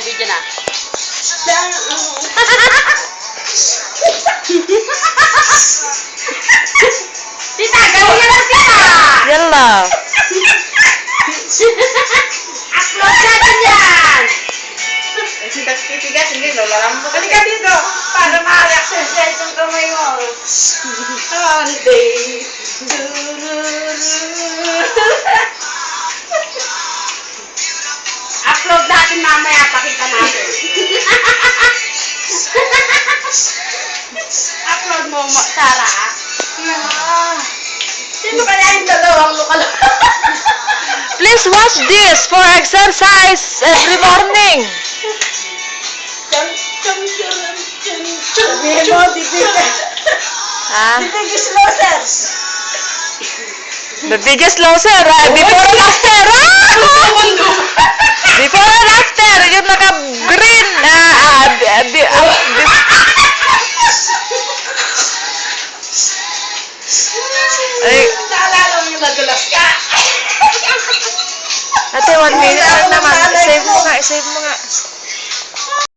video na. Tita, galingan mo tita! Yalla. Upload natin yan! Titigas, hindi, lalaram mo. Halika dito, para ma-exercise yung kamay mo. Holiday. Upload natin mamaya, pakita natin. Upload mo, Sarah. Sino kaya yung dalawang lokal? Please watch this for exercise every morning. Sabihin mo, bibigyan. Ah, Bibigyan losers. the biggest loser. Before and after. Before and after. Yung naka-green. Ay, Naalala mo yung nadulas ka. ate, 1 minute lang naman. Save mo nga, save mo nga.